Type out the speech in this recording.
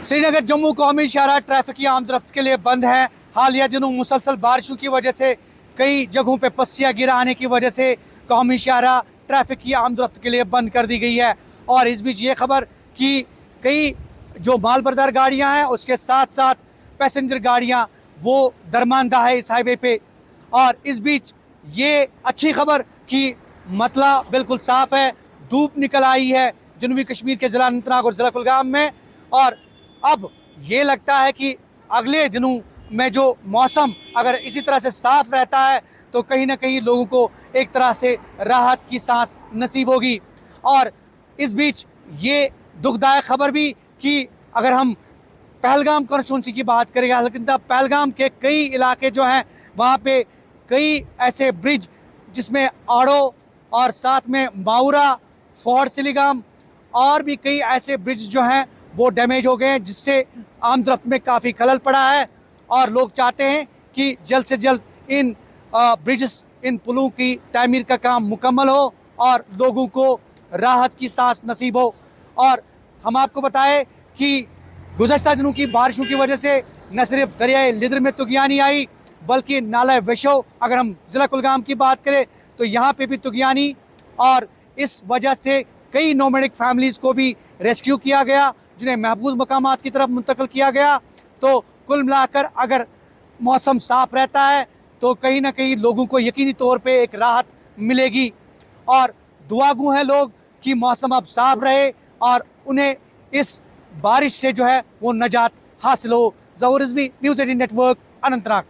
श्रीनगर जम्मू कौमी शाहराह ट्रैफिक की आमदरफ्त के लिए बंद है। हालिया दिनों मुसलसल बारिशों की वजह से कई जगहों पे पस्सियाँ गिरा आने की वजह से कौमी शाहराह ट्रैफिक की आमदरफ्त के लिए बंद कर दी गई है। और इस बीच ये खबर कि कई जो माल बरदार गाड़ियाँ हैं उसके साथ साथ पैसेंजर गाड़ियाँ वो दरमानदा है इस हाईवे पे। और इस बीच ये अच्छी खबर कि मतला बिल्कुल साफ है, धूप निकल आई है जनूबी कश्मीर के ज़िला अनंतनाग और ज़िला कुलगाम में। और अब ये लगता है कि अगले दिनों में जो मौसम अगर इसी तरह से साफ रहता है तो कहीं ना कहीं लोगों को एक तरह से राहत की सांस नसीब होगी। और इस बीच ये दुखदायक खबर भी कि अगर हम पहलगाम कॉन्स्टिट्यूंसी की बात करेंगे, लेकिन पहलगाम के कई इलाके जो हैं वहाँ पे कई ऐसे ब्रिज जिसमें आड़ो और साथ में माउरा, फोर्ट सिलिगाम और भी कई ऐसे ब्रिज जो हैं वो डैमेज हो गए हैं, जिससे आमदरफ्त में काफ़ी खलल पड़ा है। और लोग चाहते हैं कि जल्द से जल्द इन ब्रिजेस, इन पुलों की तामीर का काम मुकम्मल हो और लोगों को राहत की सांस नसीब हो। और हम आपको बताएं कि गुज़श्ता दिनों की बारिशों की वजह से न सिर्फ दरियाए लिदर में तुगयानी आई, बल्कि नाला वेशो अगर हम ज़िला कुलगाम की बात करें तो यहाँ पे भी तुगयानी, और इस वजह से कई नोमैडिक फैमिलीज़ को भी रेस्क्यू किया गया, जिन्हें महफूज मकामात की तरफ मुंतकिल किया गया। तो कुल मिलाकर अगर मौसम साफ रहता है तो कहीं ना कहीं लोगों को यकीनी तौर पे एक राहत मिलेगी। और दुआगू हैं लोग कि मौसम अब साफ रहे और उन्हें इस बारिश से जो है वो नजात हासिल हो। ज़हूर रिजवी, न्यूज़ 18 नेटवर्क, अनंतनाग।